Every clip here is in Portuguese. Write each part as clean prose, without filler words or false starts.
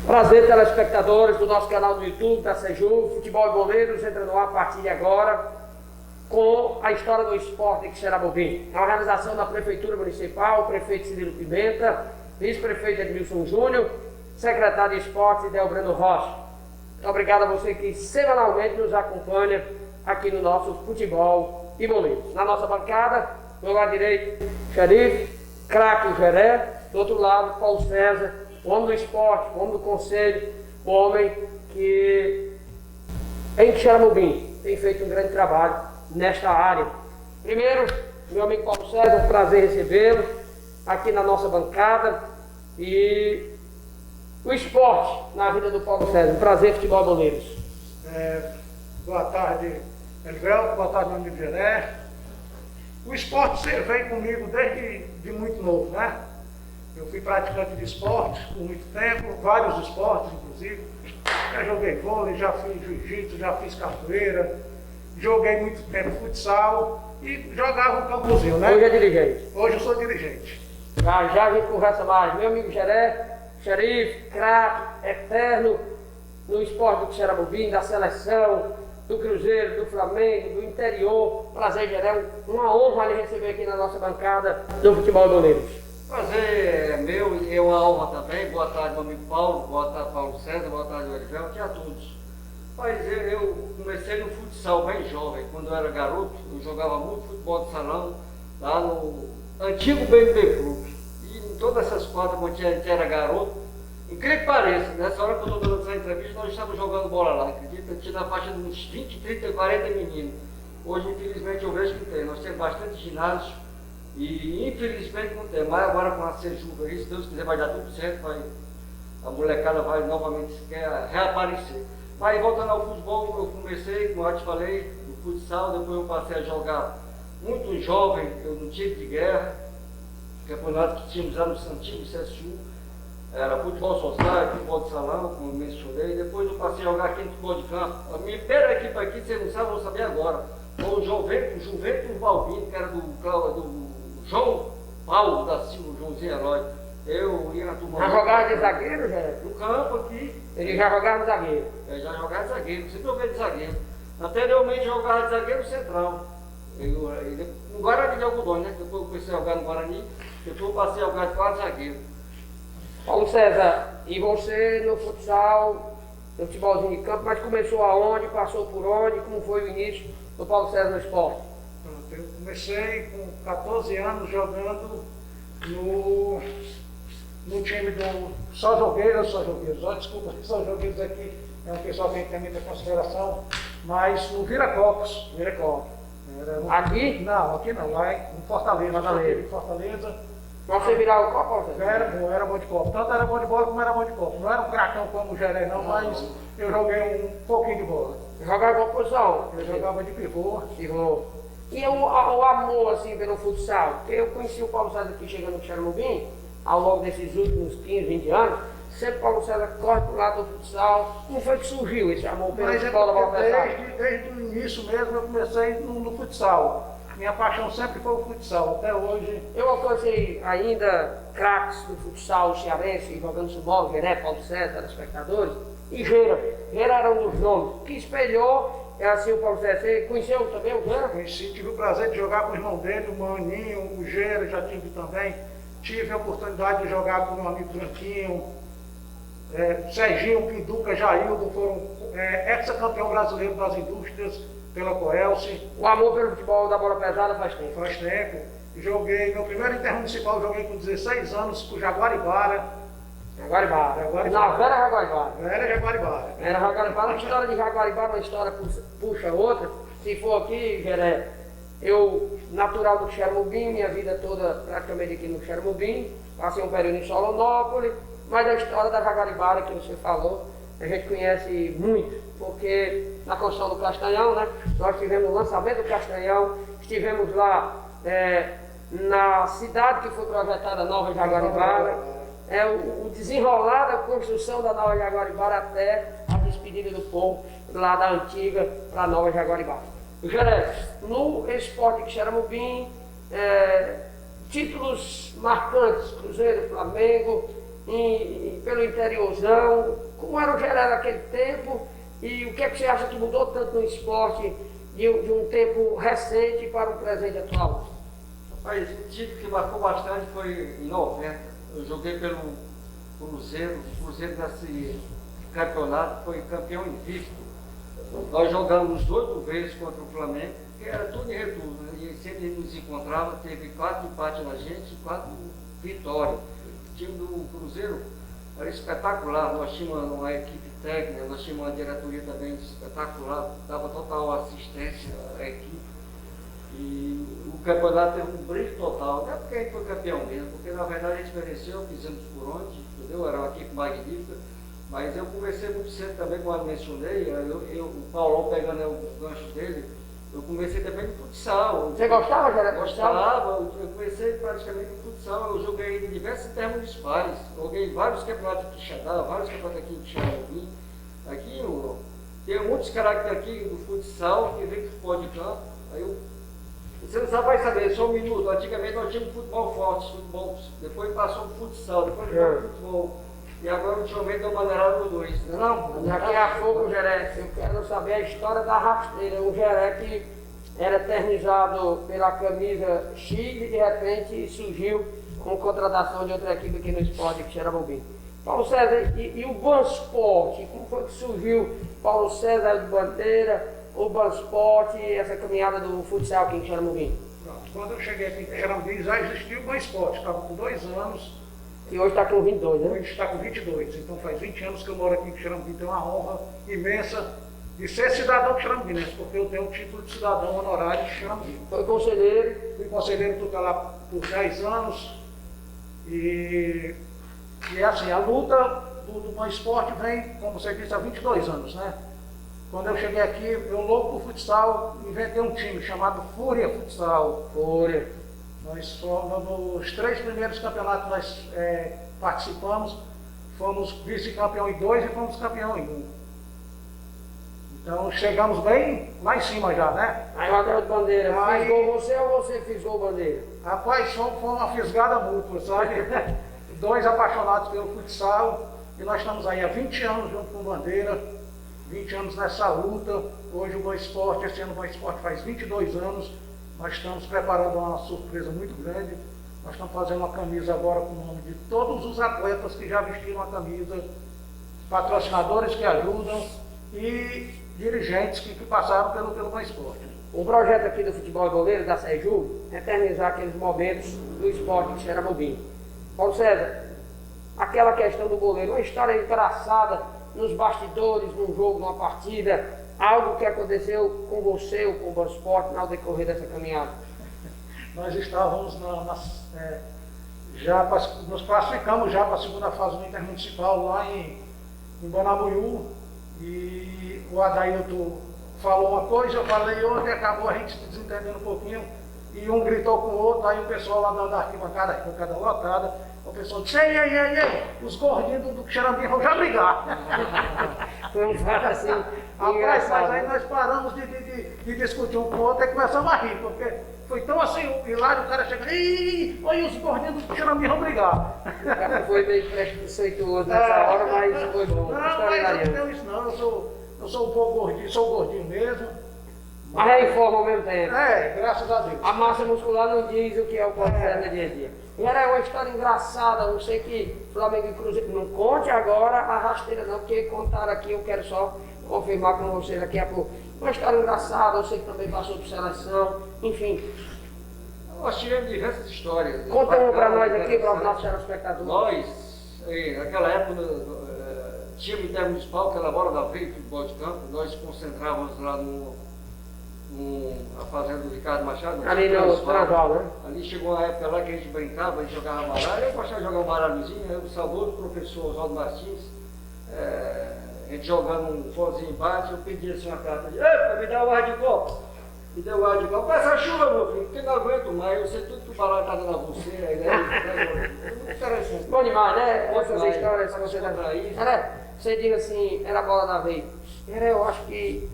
Prazer, telespectadores do nosso canal do YouTube, da Seju, Futebol e Boleiros, entra no ar a partir de agora com a história do esporte em Xerabobim. É uma realização da Prefeitura Municipal, prefeito Cirilo Pimenta, vice-prefeito Edmilson Júnior, secretário de Esportes Delbrando Rocha. Muito obrigado a você que semanalmente nos acompanha aqui no nosso Futebol e Boleiros. Na nossa bancada, do lado direito, Xerife, craque Geré, do outro lado, Paulo César, o homem do esporte, o homem do conselho, o homem que em Xerabobim tem feito um grande trabalho nesta área. Primeiro, meu amigo Paulo César, um prazer recebê-lo aqui na nossa bancada. E o esporte na vida do Paulo César, um prazer, Futebol Boleiros. Boa tarde, Elivelto, boa tarde, meu amigo Geré. O esporte veio comigo desde muito novo, né? Eu fui praticante de esportes por muito tempo, vários esportes, inclusive. Já joguei vôlei, já fiz jiu-jitsu, já fiz capoeira, joguei muito tempo futsal e jogava um campozinho, né? Hoje é dirigente. Hoje eu sou dirigente. Já a gente conversa mais. Meu amigo Geré, xerife, craque, eterno no esporte do Xerabobim, da seleção, do Cruzeiro, do Flamengo, do interior. Prazer, Geré, uma honra lhe receber aqui na nossa bancada do Futebol Boleiros. Prazer é meu e é uma honra também. Boa tarde, meu amigo Paulo, boa tarde, Paulo César, boa tarde, Elivelto e a todos. Mas eu comecei no futsal bem jovem. Quando eu era garoto, eu jogava muito futebol de salão lá no antigo BNB Clube. E em todas essas quadras, quando a gente era garoto, incrível que pareça, nessa hora que eu estou dando essa entrevista, nós estávamos jogando bola lá, acredita? Tinha na faixa de uns 20, 30, 40 meninos. Hoje, infelizmente, eu vejo que tem. Nós temos bastante ginásio e, infelizmente, não tem. Mas agora, com a Sejuva aí, se Deus quiser, vai dar tudo certo, a molecada vai novamente reaparecer. Mas, voltando ao futebol, eu comecei, como eu te falei, no futsal, depois eu passei a jogar muito jovem, eu no time de guerra, campeonato que tínhamos lá no Santinho, CSU, era futebol social, futebol de salão, como eu mencionei. Depois eu passei a jogar aqui no futebol de campo. A minha primeira equipe aqui, você não sabe, eu vou saber agora, foi o Juventus Balbino, que era do João Paulo da Silva, Joãozinho Herói. Eu ia na turma. Já jogava de zagueiro, Geré? No campo aqui. Ele já jogava de zagueiro? Eu já jogava de zagueiro, sempre joguei de zagueiro. Anteriormente jogava de zagueiro central. No Guarani de Algodões, né? Depois eu comecei a jogar no Guarani, depois eu passei a jogar de quatro zagueiros. Paulo César, e você no futsal, no futebolzinho de campo, mas começou aonde, passou por onde, como foi o início do Paulo César no esporte? Eu comecei com 14 anos jogando no time do Só Jogueiros, desculpa, Só Jogueiros aqui é um pessoal que tem muita consideração, mas no Viracopos. Aqui? Não, aqui não, lá em Fortaleza. Fortaleza. Você virava o copo, Paulo César? Era bom de copo. Tanto era bom de bola como era bom de copo. Não era um cracão como o Geré não, mas eu joguei um pouquinho de bola. Jogava qual posição? Eu jogava de pivô. Pivô. E o amor, assim, pelo futsal? Porque eu conheci o Paulo César aqui chegando no Xerabobim, ao longo desses últimos 15, 20 anos, sempre o Paulo César corre pro lado do futsal. Como foi que surgiu esse amor pelo futebol da bola pesada? Desde o início mesmo eu comecei no futsal. Minha paixão sempre foi o futsal, até hoje. Eu alcancei ainda craques do futsal cearense, jogando bola, Geré, Paulo César, telespectadores, e Gera. Gera era um dos nomes que espelhou, assim, o Paulo César. Você conheceu também o Gera? Conheci, tive o prazer de jogar com o irmão dele, o Maninho, o Gera, já tive também. Tive a oportunidade de jogar com o meu amigo Branquinho, Serginho, Pinduca, Jaildo, foram ex-campeão brasileiro das indústrias pela Coelce. O amor pelo futebol da bola pesada faz tempo. Faz tempo. Joguei, meu primeiro intermunicipal eu joguei com 16 anos com Jaguaribara. Jaguaribara. Jaguaribara. Na Vera Jaguaribara. Era Jaguaribara. Era Jaguaribara. Uma história de Jaguaribara, uma história puxa outra. Se for aqui, Geré, eu, natural do Xerabobim, minha vida toda praticamente aqui no Xerabobim, passei um período em Solonópolis, mas a história da Jaguaribara que você falou, a gente conhece muito, porque na construção do Castanhão, né, nós tivemos o lançamento do Castanhão, estivemos lá na cidade que foi projetada, Nova Jaguaribara, o desenrolar da construção da Nova Jaguaribara até a despedida do povo lá da antiga para a Nova Jaguaribara. Geré, no esporte de Xerabobim, títulos marcantes, Cruzeiro, Flamengo, e pelo interiorzão. Como era o geral naquele tempo e o que é que você acha que mudou tanto no esporte de um tempo recente para o presente atual? Rapaz, o título que marcou bastante foi em 90. Eu joguei pelo Cruzeiro, o Cruzeiro nesse campeonato foi campeão invicto. Nós jogamos 8 vezes contra o Flamengo, que era tudo em retorno, né? E sempre nos encontrava, teve 4 empates na gente e 4 vitórias. O time do Cruzeiro era espetacular, nós tínhamos uma equipe técnica, nós tínhamos uma diretoria também espetacular, dava total assistência à equipe. E o campeonato teve um brilho total, não é porque a gente foi campeão mesmo, porque na verdade a gente mereceu, fizemos por onde, entendeu? Era uma equipe magnífica, mas eu comecei muito cedo também, como eu mencionei, o Paulão pegando os ganchos dele, eu comecei também no futsal. Você gostava, Geraldo? Gostava, eu comecei praticamente no futsal, eu joguei em diversos intermunicipais, joguei vários campeonatos de Quixadá, vários campeonatos aqui em Quixadá. Aqui tem muitos caracteres aqui do futsal que vem do futebol de campo. Você não vai saber, só um minuto. Antigamente nós tínhamos futebol forte, futebol, depois passou o futsal, depois foi o futebol. E agora ultimamente deu maneirada nos dois. Não, daqui a pouco, o Geré, eu quero saber a história da rasteira. O Geré que era eternizado pela camisa X e de repente surgiu com contratação de outra equipe aqui no esporte, que era Bobinho. Paulo César, e o Bansport, como foi que surgiu Paulo César de Bandeira, o Bansport, essa caminhada do futsal aqui em Xaramubim? Quando eu cheguei aqui em Xaramubim já existia o Bansport, estava com 2 anos. E hoje está com 22, né? Hoje está com 22, então faz 20 anos que eu moro aqui em Xaramubim, tenho uma honra imensa de ser cidadão de Xaramubim, porque eu tenho o título de cidadão honorário de Xaramubim. Foi conselheiro? Fui conselheiro tutelar por 10 anos e assim, a luta do Bansport vem, como você disse, há 22 anos, né? Quando eu cheguei aqui, eu louco por futsal, inventei um time chamado Fúria Futsal. Fúria. Nós fomos, nos 3 primeiros campeonatos nós participamos, fomos vice-campeão em 2 e fomos campeão em 1. Então chegamos bem lá em cima já, né? Aí o Adel de Bandeira, fisgou você ou você fisgou o Bandeira? Rapaz, foi uma fisgada mútua, sabe? 2 apaixonados pelo futsal e nós estamos aí há 20 anos junto com o Bandeira, 20 anos nessa luta. Hoje o Bansport, esse ano o Bansport faz 22 anos. Nós estamos preparando uma surpresa muito grande. Nós estamos fazendo uma camisa agora com o nome de todos os atletas que já vestiram a camisa, patrocinadores que ajudam e dirigentes que passaram pelo Bansport. O projeto aqui do futebol goleiro da Seju é eternizar aqueles momentos do esporte de Xaramubim. Paulo César, aquela questão do goleiro, uma história engraçada nos bastidores, num jogo, numa partida, algo que aconteceu com você ou com o Bansport ao decorrer dessa caminhada? Nós estávamos nos classificamos já para a segunda fase do Intermunicipal lá em Banamuiú e o Adailton falou uma coisa, eu falei outra e acabou a gente se desentendendo um pouquinho e um gritou com o outro, aí o pessoal lá da arquibancada lotada, o pessoal disse, ei, os gordinhos do Xaramubim vão já brigar. Foi um fato assim, mas aí nós paramos de discutir um com o outro e começamos a rir, porque foi tão assim, o hilário, o cara chegando, olha os gordinhos do Xaramubim vão brigar. Foi meio preconceituoso nessa hora, mas foi bom. Não, mas eu não tenho isso não, eu sou um pouco gordinho, sou gordinho mesmo. Mas é em forma ao mesmo tempo. Graças a Deus. A massa muscular não diz o que é o processo do dia a dia. E era uma história engraçada, eu sei que Flamengo e Cruzeiro, não conte agora a rasteira não, porque contaram aqui, eu quero só confirmar com vocês daqui a pouco. Uma história engraçada, eu sei que também passou por seleção, enfim. Nós tivemos diversas histórias. Conta uma para nós aqui, para os nossos telespectadores. Nós, naquela época, tinha o Intermunicipal, que era a bola da veia, futebol de campo, nós concentrávamos lá a fazenda do Ricardo Machado. Ali no Transval, né? Ali chegou uma época lá que a gente brincava, a gente jogava baralho. Eu gostava de jogar um baralhozinho, eu, o saudoso professor Oswaldo Martins, a gente jogando um fozinho embaixo, eu pedi assim uma carta de, me dá o ar de copo. Me deu o ar de copo, com essa chuva, meu filho, porque não aguento mais, eu sei tudo que o baralho está dando a você, muito interessante. Bom demais, né? Bom Essas demais. histórias que você Contra isso. Você diz assim, era a bola da veia. Eu acho que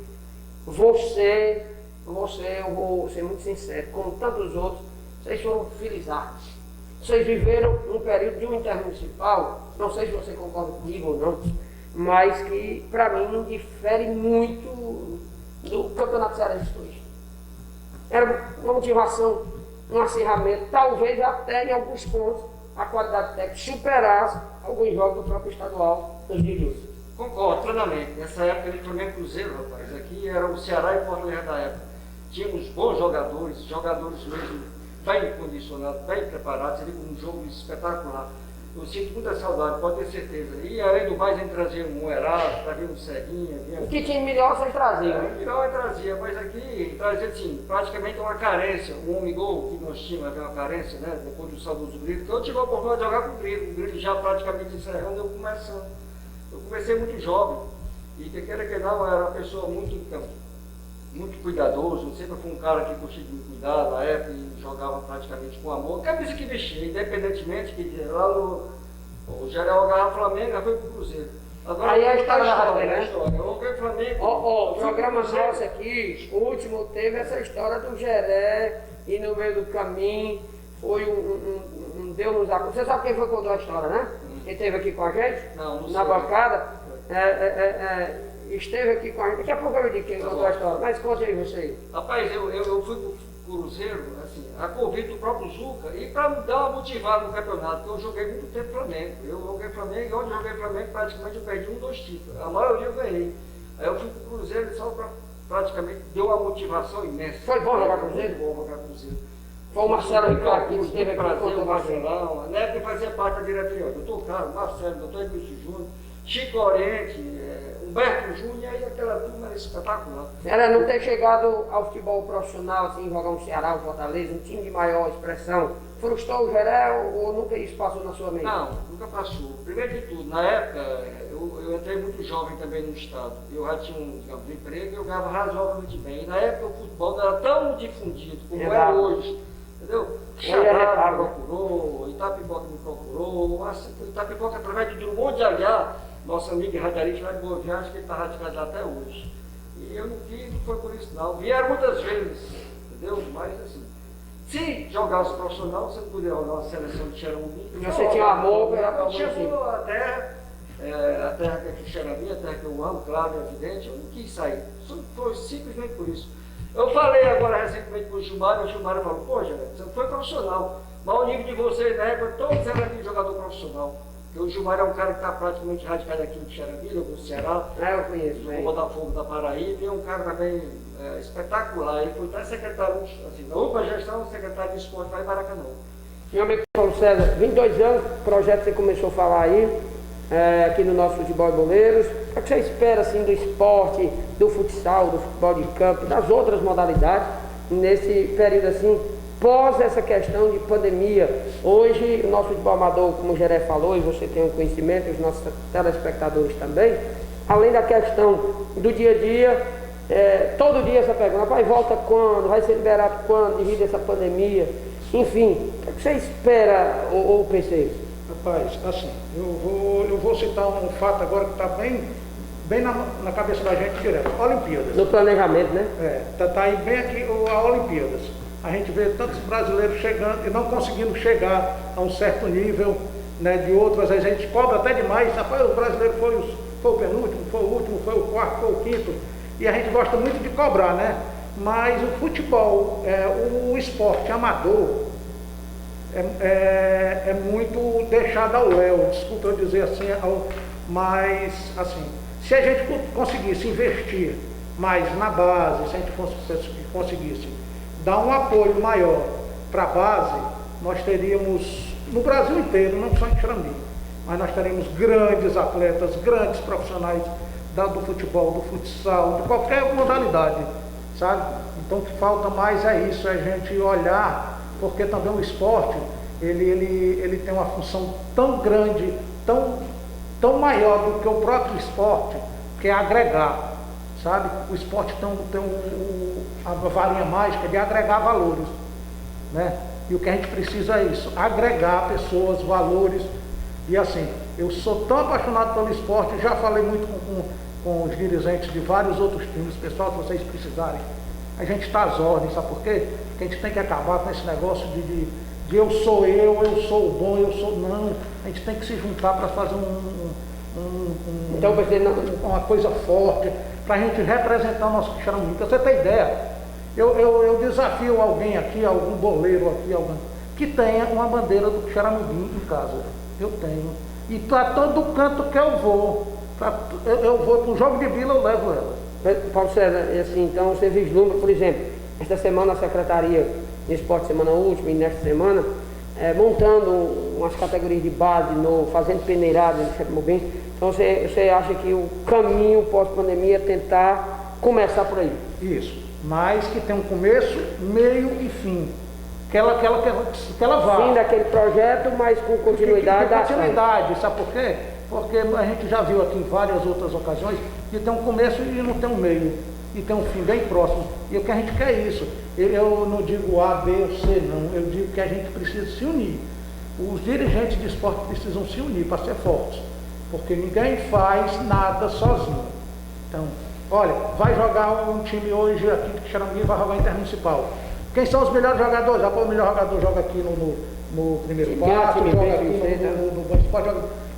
você, eu vou ser muito sincero, como tantos outros, vocês foram felizardos. Vocês viveram um período de um intermunicipal, não sei se você concorda comigo ou não, mas que para mim difere muito do Campeonato Cearense hoje. Era uma motivação, um acirramento, talvez até em alguns pontos a qualidade técnica superasse alguns jogos do próprio estadual nos dias de hoje. Concordo plenamente. Nessa época de Flamengo Cruzeiro, rapaz, aqui era o Ceará e Porto Alegre da época. Tínhamos bons jogadores mesmo bem condicionados, bem preparados, seria um jogo espetacular. Eu sinto muita saudade, pode ter certeza. E além do mais, a gente trazia um Erasmo, trazia um Serrinha. O que tinha melhor vocês traziam? Melhor trazia, mas aqui trazia assim, praticamente uma carência. O homem gol que nós tínhamos havia uma carência, né? Depois do saudoso Grito, que eu tive a oportunidade de jogar com o Grito já praticamente encerrando, eu começando. Eu comecei muito jovem, e que queira que não, era uma pessoa muito cuidadoso, sempre foi um cara que gostava de me cuidar na época e jogava praticamente com amor. Camisa que vestia, independentemente, que lá o Geral agarrava o Flamengo, já foi pro Cruzeiro. Agora, aí a história da Flamengo, né? Eu fui Flamengo. O programa nosso aqui, o último, teve essa história do Geré, e no meio do caminho foi um Deus nos acuda. Você sabe quem foi que contou a história, né? Quem esteve aqui com a gente? Não na sei. bancada. Esteve aqui com a gente. Daqui a pouco eu digo quem contou a história, mas conte aí você. Rapaz, eu fui pro Cruzeiro, assim, a convite do próprio Zuca, e para me dar uma motivada no campeonato, porque eu joguei muito tempo Flamengo. Eu joguei Flamengo, e onde eu joguei Flamengo, praticamente eu perdi 2 títulos. A maioria eu ganhei. Aí eu fui pro Cruzeiro e só praticamente deu uma motivação imensa. Foi bom jogar Cruzeiro? Foi bom jogar Cruzeiro. Foi o Marcelo Ricardo que esteve aqui Prazer, contou o pra gente. Marcelão, na época fazia parte da diretoria, doutor Carlos, Marcelo, doutor Edmilson Júnior, Chico Oriente, Humberto Júnior, e aí aquela turma era espetacular. Era não ter chegado ao futebol profissional, assim, jogar um Ceará, um Fortaleza, um time de maior expressão, frustrou o Geré ou nunca isso passou na sua mente? Não, nunca passou. Primeiro de tudo, na época, eu entrei muito jovem também no estado. Eu já tinha um emprego e eu ganhava razoavelmente bem. E na época o futebol não era tão difundido como é hoje. Entendeu? Xará me procurou, Itapipoca me procurou, Itapipoca através de Drummond de Aguiar, nosso amigo radialista lá de Boa Viagem, que ele está radicado lá até hoje. E eu não vi, não foi por isso não. Vieram muitas vezes, entendeu? Mas assim, se jogasse profissional, você podia jogar uma seleção de Xerambi. Você tinha amor pela chegou a terra que é Xerambi, a terra que eu amo, claro, é evidente, eu não quis sair. Foi simplesmente por isso. Eu falei agora recentemente com o Gilmar falou, poxa, você não foi profissional, mas o nível de vocês na época, todos eram aqui jogador profissional. Porque o Gilmar é um cara que está praticamente radicado aqui no Xerambi, no Ceará. Eu conheço, no Botafogo da Paraíba, e é um cara também espetacular. Ele foi até secretário, assim, na última gestão, secretário de esporte lá em Maracanã. Meu amigo Paulo César, 22 anos, projeto que você começou a falar aí, aqui no nosso Futebol e Boleiros. O que você espera assim, do esporte, do futsal, do futebol de campo, das outras modalidades, nesse período assim, pós essa questão de pandemia? Hoje, o nosso futebol amador, como o Geré falou, e você tem um conhecimento, os nossos telespectadores também, além da questão do dia a dia, todo dia essa pergunta, vai volta quando, vai ser liberado quando, devido a essa pandemia, enfim, o que você espera, o PC? Rapaz, assim, eu vou citar um fato agora que está bem na cabeça da gente direto. Olimpíadas. No planejamento, né? Tá aí bem aqui a Olimpíadas. A gente vê tantos brasileiros chegando e não conseguindo chegar a um certo nível, né, de outros. A gente cobra até demais. Rapaz, o brasileiro foi o penúltimo, foi o último, foi o quarto, foi o quinto. E a gente gosta muito de cobrar, né? Mas o futebol, o esporte amador, é muito deixado ao léu, desculpa eu dizer assim, mas assim, se a gente conseguisse investir mais na base, se a gente conseguisse dar um apoio maior para a base, nós teríamos, no Brasil inteiro, não só em Xerambi, mas nós teríamos grandes atletas, grandes profissionais do futebol, do futsal, de qualquer modalidade, sabe? Então o que falta mais é isso, é a gente olhar, porque também o esporte, ele tem uma função tão grande, tão maior do que o próprio esporte, que é agregar, sabe? O esporte tem a varinha mágica de agregar valores, né? E o que a gente precisa é isso, agregar pessoas, valores. E assim, eu sou tão apaixonado pelo esporte, já falei muito com os dirigentes de vários outros times, pessoal, se vocês precisarem a gente está às ordens, sabe por quê? Porque a gente tem que acabar com esse negócio de eu sou o bom, eu sou... Não, a gente tem que se juntar para fazer Então, presidente, uma coisa forte, para a gente representar o nosso Quixeramobim. Para você ter ideia, eu desafio alguém aqui, algum boleiro aqui, alguém que tenha uma bandeira do Quixeramobim em casa. Eu tenho. E para todo canto que eu vou para o jogo de vila, eu levo ela. Paulo César, assim, então você vislumbra, por exemplo, esta semana a Secretaria de Esporte, semana última e nesta semana, montando umas categorias de base, fazendo peneirada no Quixeramobim. Então você acha que o caminho pós-pandemia é tentar começar por aí? Isso, mas que tem um começo, meio e fim. Que ela vá. Fim daquele projeto, mas com continuidade. Com continuidade, sabe por quê? Porque a gente já viu aqui em várias outras ocasiões que tem um começo e não tem um meio. E tem um fim bem próximo. E o que a gente quer é isso. Eu não digo A, B ou C, não. Eu digo que a gente precisa se unir. Os dirigentes de esporte precisam se unir para ser fortes. Porque ninguém faz nada sozinho. Então, olha, vai jogar um time hoje aqui de Quixeramobim, vai jogar Intermunicipal. Quem são os melhores jogadores? O melhor jogador joga aqui no primeiro quarto, joga aqui no Bom Esporte.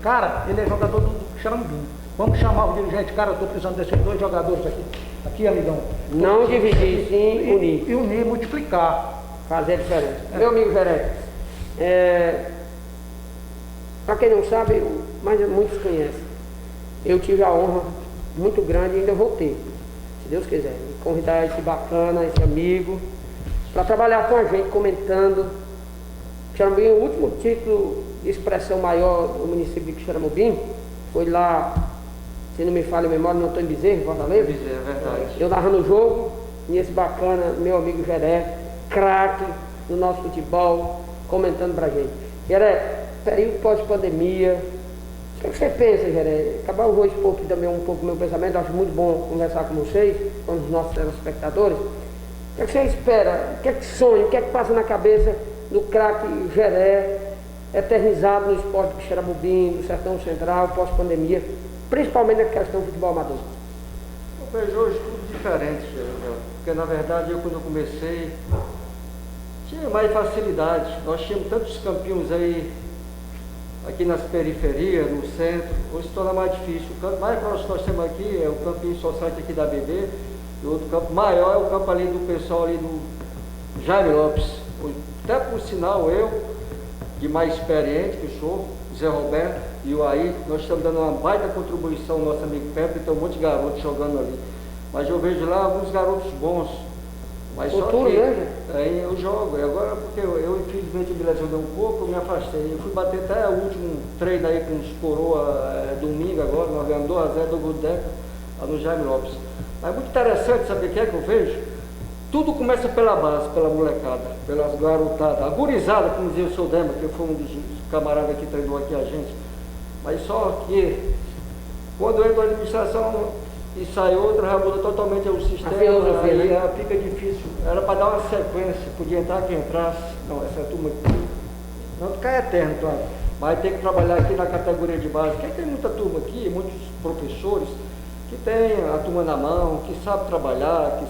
Cara, ele é jogador do Quixeramobim. Vamos chamar o dirigente, cara, eu estou precisando desses 2 jogadores aqui, amigão. Não dividir, sim unir. E unir, multiplicar. Fazer diferença. Meu amigo Geré, para quem não sabe, mas muitos conhecem, eu tive a honra muito grande e ainda vou ter, se Deus quiser, convidar esse bacana, esse amigo, para trabalhar com a gente, comentando. Quixeramobim, o último título de expressão maior do município de Quixeramobim foi lá, se não me falha a memória, não estou em Bezerra, Fortaleza. Bezerra, é verdade. Eu narrando o jogo, e esse bacana, meu amigo Geré, craque do nosso futebol, comentando pra gente. Geré, período pós-pandemia, o que você pensa, Geré? Eu vou expor aqui também um pouco o meu pensamento, acho muito bom conversar com vocês, com os nossos telespectadores. O que você espera? O que é que sonha? O que é que passa na cabeça do craque Geré, eternizado no esporte do Quixeramobim, do Sertão Central, pós-pandemia, principalmente na questão do futebol amador? Eu vejo hoje tudo diferente, porque na verdade quando eu comecei tinha mais facilidade. Nós tínhamos tantos campinhos aí, aqui nas periferias, no centro, hoje se torna mais difícil. O campo mais próximo que nós temos aqui é o campinho Society aqui da BB, e outro campo maior é o campo ali do pessoal ali do Jaime Lopes. Até por sinal eu, de mais experiente que sou, Zé Roberto e o Aí, nós estamos dando uma baita contribuição ao nosso amigo Pepe, tem um monte de garotos jogando ali. Mas eu vejo lá alguns garotos bons. Mas futuro, só que né? aí eu jogo. E agora, porque eu infelizmente me lesionei um pouco, eu me afastei. Eu fui bater até o último treino aí com os coroa domingo agora, nós ganhamos 2-0 do Gudeca, lá no Jaime Lopes. Mas muito interessante, sabe o que é que eu vejo? Tudo começa pela base, pela molecada, pelas garotadas. A gurizada, como dizia o seu Dema, que foi um dos camaradas que treinou aqui a gente. Mas só que quando entra a administração e sai outra, já muda totalmente o sistema, aí fica difícil. Era para dar uma sequência, podia entrar quem entrasse. Não, essa turma aqui não cai eterno, claro. Mas tem que trabalhar aqui na categoria de base, porque tem muita turma aqui, muitos professores que tem a turma na mão, que sabe trabalhar,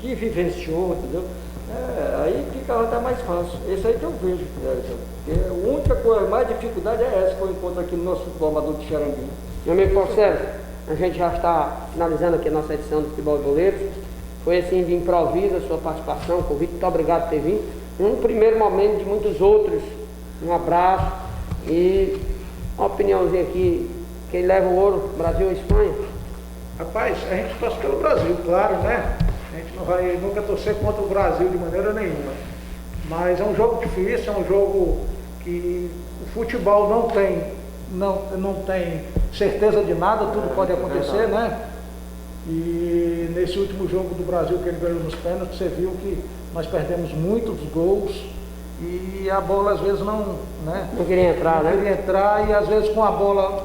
que vivenciou, entendeu? Aí fica até mais fácil. Esse aí que eu vejo. A única coisa, mais dificuldade é essa que eu encontro aqui no nosso futebol amador de Quixeramobim. Meu amigo Paulo César, a gente já está finalizando aqui a nossa edição do Futebol de Boleiros. Foi assim de improviso a sua participação, convite, muito obrigado por ter vindo. Um primeiro momento de muitos outros. Um abraço e uma opiniãozinha aqui, quem leva o ouro, Brasil ou Espanha? Rapaz, a gente torce pelo Brasil, claro, né? A gente não vai nunca torcer contra o Brasil de maneira nenhuma. Mas é um jogo difícil, é um jogo que o futebol não tem certeza de nada, tudo pode acontecer, né? E nesse último jogo do Brasil que ele ganhou nos pênaltis, você viu que nós perdemos muitos gols e a bola às vezes não queria entrar, não queria entrar, e às vezes com a bola,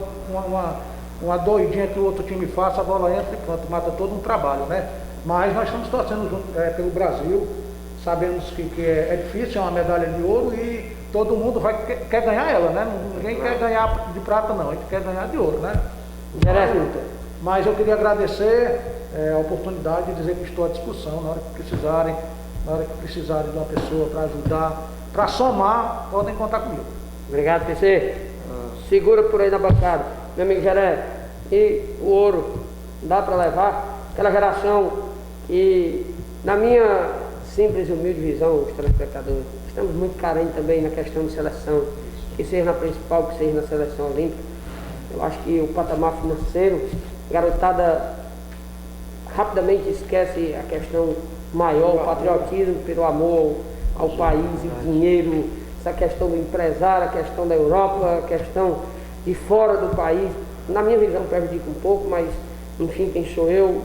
uma doidinha que o outro time faz, a bola entra e pronto, mata todo um trabalho, né? Mas nós estamos torcendo junto, pelo Brasil, sabemos que é difícil, é uma medalha de ouro e todo mundo quer ganhar ela, né? Ninguém quer ganhar de prata não, a gente quer ganhar de ouro, né? Geré, Mas eu queria agradecer a oportunidade de dizer que estou à disposição na hora que precisarem de uma pessoa para ajudar, para somar, podem contar comigo. Obrigado, PC. Segura por aí na bancada. Meu amigo Geré, e o ouro dá para levar? Aquela geração que, na minha simples e humilde visão, os telespectadores, estamos muito carentes também na questão de seleção, que seja na principal, que seja na seleção olímpica. Eu acho que o patamar financeiro, a garotada rapidamente esquece a questão maior, o patriotismo pelo amor ao país e dinheiro, essa questão do empresário, a questão da Europa, a questão de fora do país. Na minha visão prejudica um pouco, mas enfim, quem sou eu?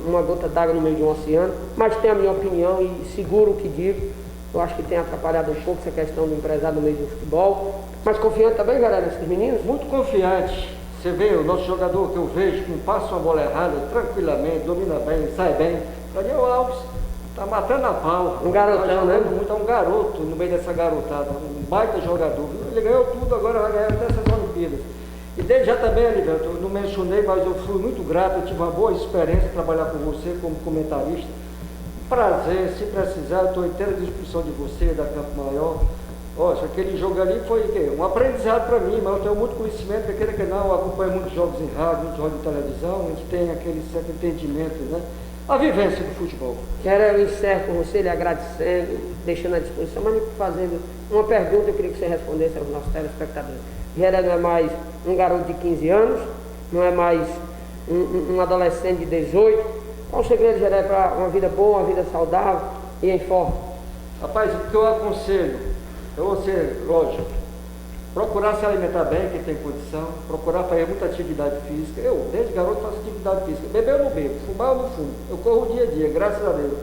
Uma gota d'água no meio de um oceano, mas tenho a minha opinião e seguro o que digo. Eu acho que tem atrapalhado um pouco essa questão do empresário no meio do futebol. Mas confiante também, galera, nesses meninos? Muito confiante. Você vê o nosso jogador que eu vejo que não passa uma bola errada, tranquilamente, domina bem, sai bem. Daniel Alves tá matando a pau. Um garotão, né? Muito, é um garoto no meio dessa garotada, um baita jogador. Ele ganhou tudo, agora vai ganhar até essas Olimpíadas. E desde já também, Aliberto, eu não mencionei, mas eu fui muito grato, eu tive uma boa experiência de trabalhar com você como comentarista. Prazer, se precisar, eu estou inteira à disposição de você, da Campo Maior. Olha, aquele jogo ali foi um aprendizado para mim, mas eu tenho muito conhecimento, porque queira que não, eu acompanho muitos jogos em rádio, muitos jogos de televisão, a gente tem aquele certo entendimento, né? A vivência do futebol. Quero encerrar com você, lhe agradecendo, deixando à disposição, mas me fazendo uma pergunta, eu queria que você respondesse aos nossos telespectadores. Geré não é mais um garoto de 15 anos, não é mais um adolescente de 18. Qual o segredo, Geré, para uma vida boa, uma vida saudável e em forma? Rapaz, o que eu aconselho é você, lógico, procurar se alimentar bem, quem tem condição, procurar fazer muita atividade física. Eu, desde garoto, faço atividade física. Beber eu não bebo, fumar eu não fumo. Eu corro dia a dia, graças a Deus.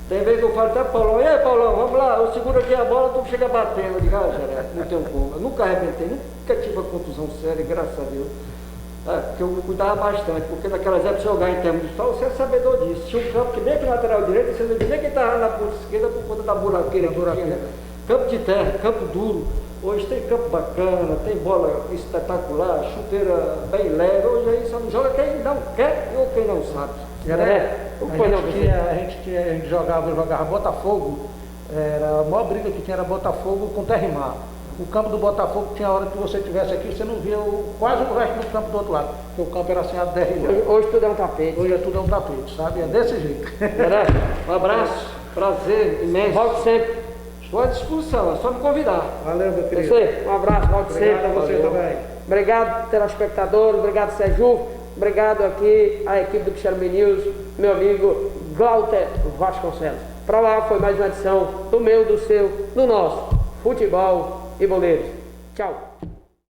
Tem vezes que eu falo até pro Paulão, e aí Paulão, vamos lá, eu seguro aqui a bola, tu chega batendo. Eu digo, Geré, não tenho como. Eu nunca arrebentei, nunca tive uma contusão séria, graças a Deus. Porque eu me cuidava bastante, porque naquelas épocas jogar em termos de solo, você é sabedor disso. Tinha um campo que nem que lateral direito, você não via nem quem estava na ponta esquerda por conta da buraqueira que tinha, né? Campo de terra, campo duro. Hoje tem campo bacana, tem bola espetacular, chuteira bem leve. Hoje aí só não joga quem não quer ou quem não sabe. A gente jogava Botafogo, a maior briga que tinha era Botafogo com Terra e Mar. O campo do Botafogo tinha hora que você estivesse aqui, você não via quase o resto do campo do outro lado, porque o campo era assim a 10 milhões. Hoje tudo é um tapete. Hoje tudo é um tapete, sabe? É desse jeito. Geré, um abraço, prazer imenso. volte sempre. Estou à disposição, é só me convidar. Valeu, meu querido. Você, um abraço, volte sempre. Obrigado a você também. Obrigado, telespectador, obrigado, Sérgio. Obrigado aqui à equipe do Cristiano News, meu amigo Glauter Vasconcelos. Para lá foi mais uma edição do meu, do seu, do nosso Futebol e Boleiros. Tchau.